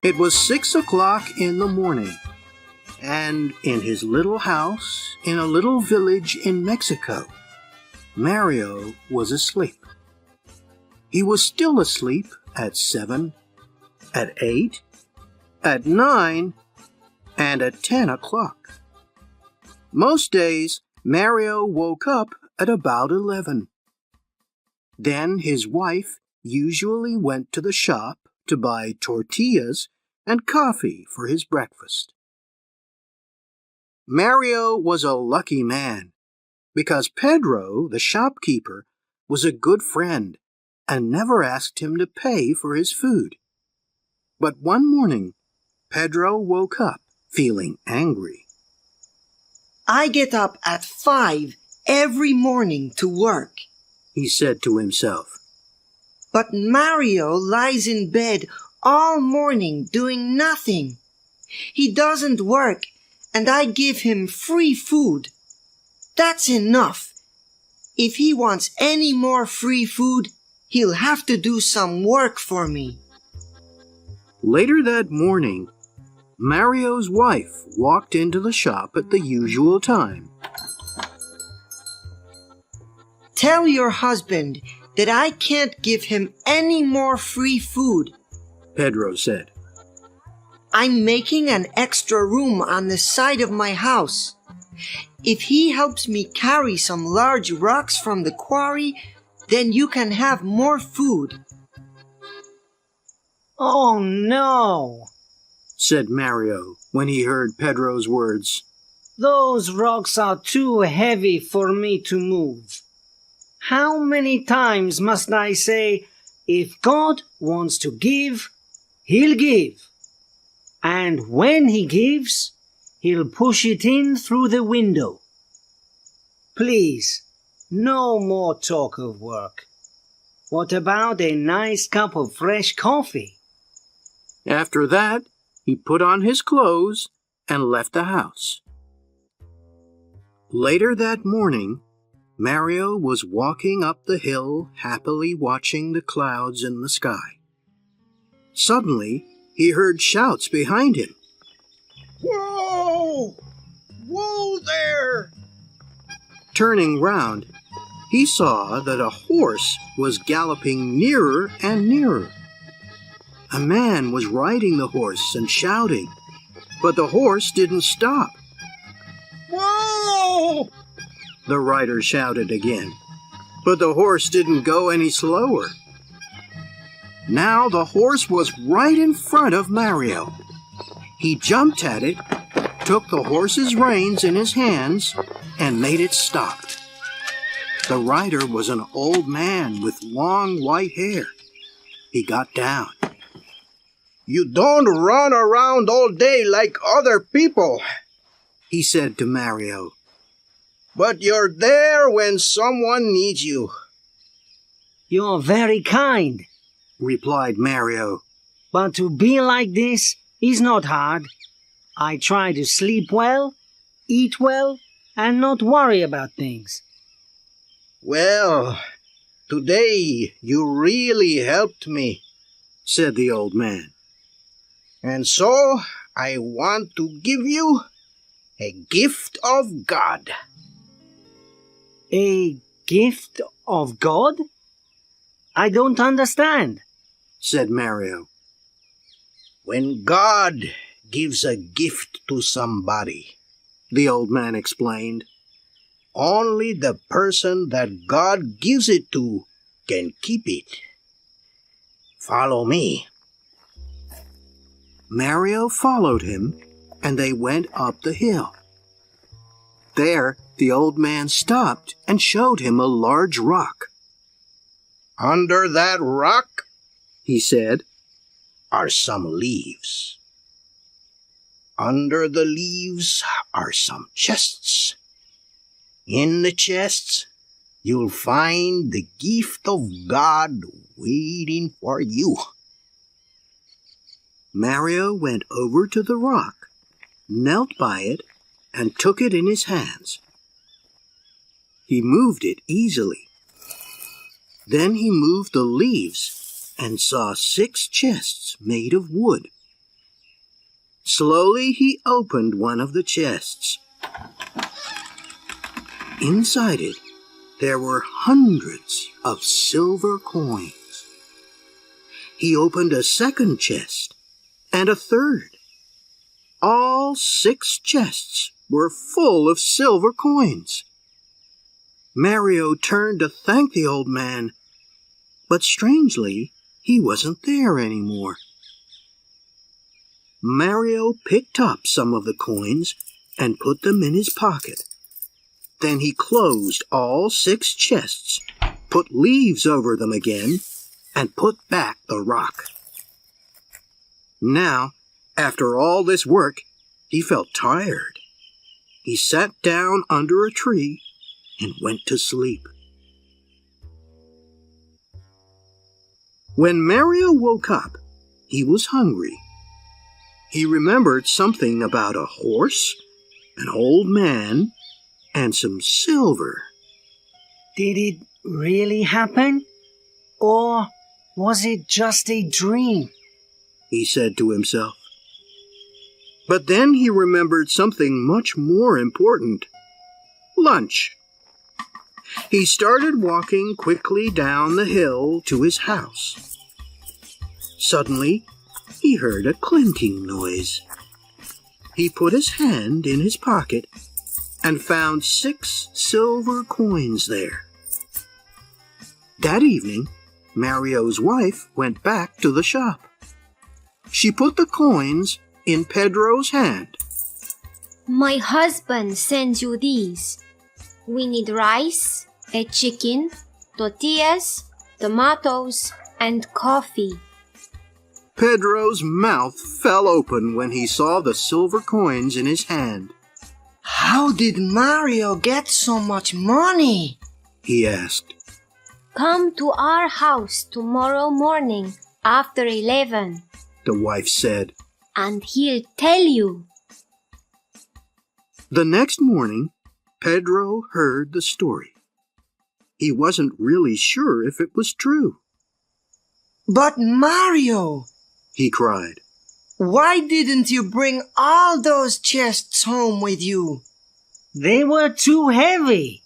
It was 6 o'clock in the morning, and in his little house in a little village in Mexico, Mario was asleep. He was still asleep at 7, at 8, at 9, and at 10 o'clock. Most days, Mario woke up at about 11. Then his wife usually went to the shop to buy tortillas and coffee for his breakfast. Mario was a lucky man because Pedro, the shopkeeper, was a good friend and never asked him to pay for his food. But one morning, Pedro woke up feeling angry. I get up at 5 every morning to work, he said to himself. But Mario lies in bed all morning doing nothing. He doesn't work, and I give him free food. That's enough. If he wants any more free food, he'll have to do some work for me. Later that morning, Mario's wife walked into the shop at the usual time. Tell your husband that I can't give him any more free food, Pedro said. I'm making an extra room on the side of my house. If he helps me carry some large rocks from the quarry, then you can have more food. Oh no, said Mario when he heard Pedro's words. Those rocks are too heavy for me to move. How many times must I say, if God wants to give, He'll give. And when He gives, He'll push it in through the window. Please, no more talk of work. What about a nice cup of fresh coffee? After that, he put on his clothes and left the house. Later that morning, Mario was walking up the hill, happily watching the clouds in the sky. Suddenly, he heard shouts behind him. Whoa! Whoa there! Turning round, he saw that a horse was galloping nearer and nearer. A man was riding the horse and shouting, but the horse didn't stop. Whoa! The rider shouted again, but the horse didn't go any slower. Now the horse was right in front of Mario. He jumped at it, took the horse's reins in his hands, and made it stop. The rider was an old man with long white hair. He got down. You don't run around all day like other people, he said to Mario. But you're there when someone needs you. You're very kind, replied Mario. But to be like this is not hard. I try to sleep well, eat well, and not worry about things. Well, today you really helped me, said the old man. And so I want to give you a gift of God. A gift of God? I don't understand, said Mario. When God gives a gift to somebody, the old man explained, only the person that God gives it to can keep it. Follow me. Mario followed him, and they went up the hill. There, the old man stopped and showed him a large rock. Under that rock, he said, are some leaves. Under the leaves are some chests. In the chests, you'll find the gift of God waiting for you. Mario went over to the rock, knelt by it, and took it in his hands. He moved it easily. Then he moved the leaves and saw 6 chests made of wood, Slowly he opened one of the chests. Inside it, there were hundreds of silver coins. He opened a second chest and a third. All 6 chests were full of silver coins. Mario turned to thank the old man, but strangely, he wasn't there anymore. Mario picked up some of the coins and put them in his pocket. Then he closed all 6 chests, put leaves over them again, and put back the rock. Now, after all this work, he felt tired. He sat down under a tree and went to sleep. When Mario woke up, he was hungry. He remembered something about a horse, an old man, and some silver. Did it really happen? Or was it just a dream? He said to himself. But then he remembered something much more important. Lunch. He started walking quickly down the hill to his house. Suddenly, he heard a clinking noise. He put his hand in his pocket and found 6 silver coins there. That evening, Mario's wife went back to the shop. She put the coins in Pedro's hand. My husband sends you these. We need rice, a chicken, tortillas, tomatoes, and coffee. Pedro's mouth fell open when he saw the silver coins in his hand. How did Mario get so much money? He asked. Come to our house tomorrow morning after 11, The wife said. and he'll tell you. The next morning, Pedro heard the story. He wasn't really sure if it was true. But Mario, He cried. why didn't you bring all those chests home with you? They were too heavy.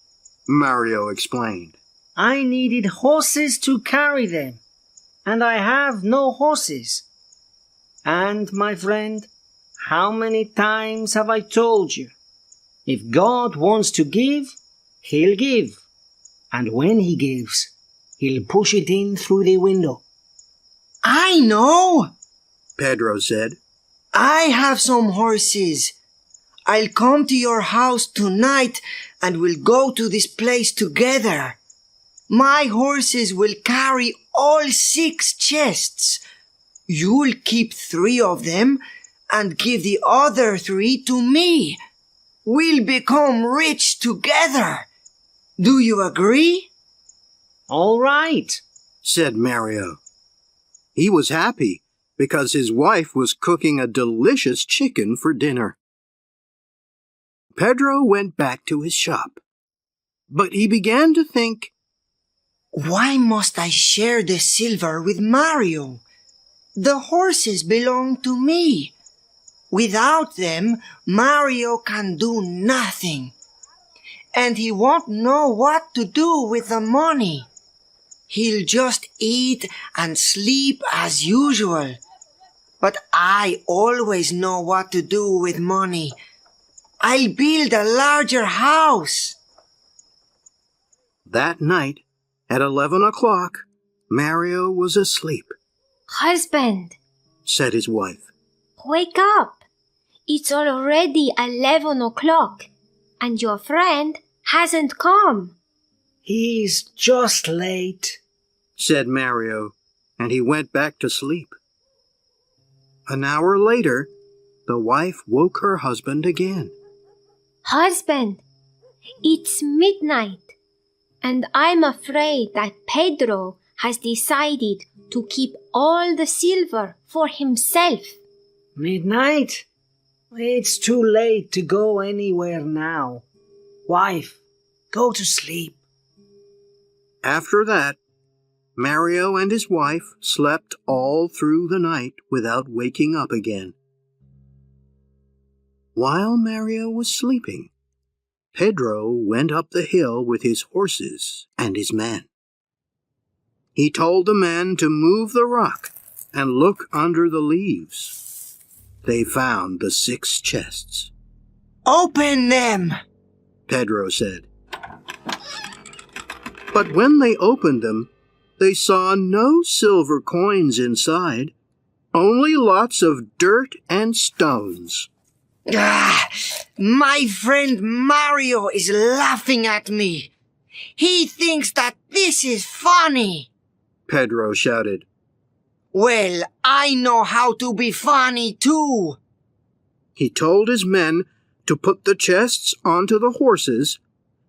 Mario explained. I needed horses to carry them, and I have no horses. And, my friend, how many times have I told you? If God wants to give, He'll give. And when He gives, He'll push it in through the window. I know! Pedro said. I have some horses. I'll come to your house tonight and we'll go to this place together. My horses will carry all 6 chests. You'll keep 3 of them and give the other 3 to me. We'll become rich together. Do you agree? All right. Said Mario. He was happy because his wife was cooking a delicious chicken for dinner. Pedro went back to his shop, but he began to think, why must I share the silver with Mario? The horses belong to me. Without them, Mario can do nothing. And he won't know what to do with the money. He'll just eat and sleep as usual. But I always know what to do with money. I'll build a larger house. That night, at 11 o'clock, Mario was asleep. Husband, Said his wife. wake up. It's already 11 o'clock, and your friend hasn't come. He's just late. Said Mario, and he went back to sleep. An hour later, the wife woke her husband again. Husband, it's midnight, and I'm afraid that Pedro has decided to keep all the silver for himself. Midnight? It's too late to go anywhere now. Wife, go to sleep. After that, Mario and his wife slept all through the night without waking up again. While Mario was sleeping, Pedro went up the hill with his horses and his men. He told the men to move the rock and look under the leaves. They found the 6 chests. Open them! Pedro said. But when they opened them, they saw no silver coins inside, only lots of dirt and stones. Ah, my friend Mario is laughing at me. He thinks that this is funny. Pedro shouted. Well, I know how to be funny too. He told his men to put the chests onto the horses,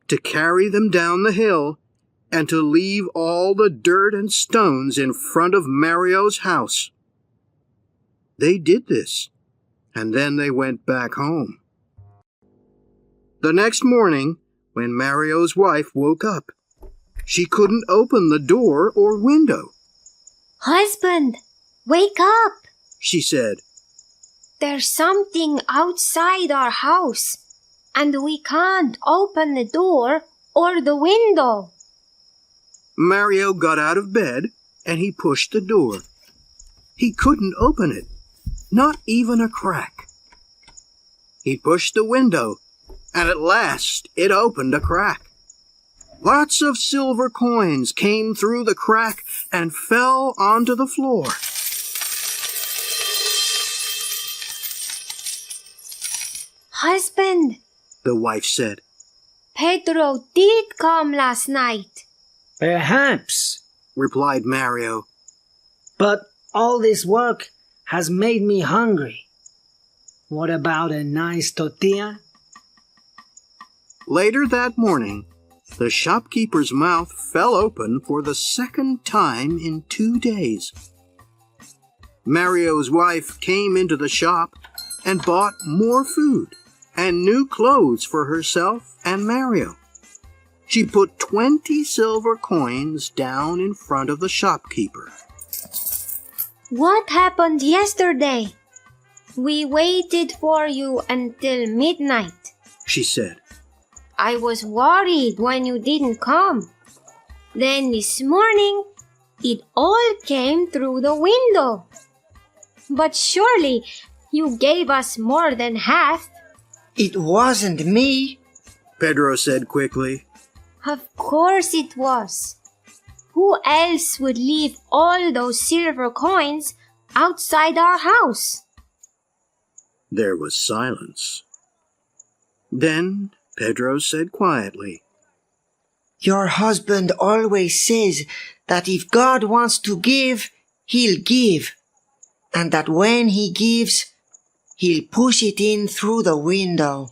to carry them down the hill, and to leave all the dirt and stones in front of Mario's house. They did this, and then they went back home. The next morning, when Mario's wife woke up, she couldn't open the door or window. Husband, wake up! She said. There's something outside our house, and we can't open the door or the window. Mario got out of bed and he pushed the door. He couldn't open it, not even a crack. He pushed the window, and at last it opened a crack. Lots of silver coins came through the crack and fell onto the floor. Husband, The wife said. Pedro did come last night. Perhaps, Replied Mario. but all this work has made me hungry. What about a nice tortilla? Later that morning, the shopkeeper's mouth fell open for the second time in 2 days. Mario's wife came into the shop and bought more food and new clothes for herself and Mario. She put 20 silver coins down in front of the shopkeeper. What happened yesterday? We waited for you until midnight. She said. I was worried when you didn't come. Then this morning, it all came through the window. But surely you gave us more than half. It wasn't me. Pedro said quickly. Of course it was. Who else would leave all those silver coins outside our house? There was silence. Then Pedro said quietly, Your husband always says that if God wants to give, he'll give. And that when he gives, he'll push it in through the window.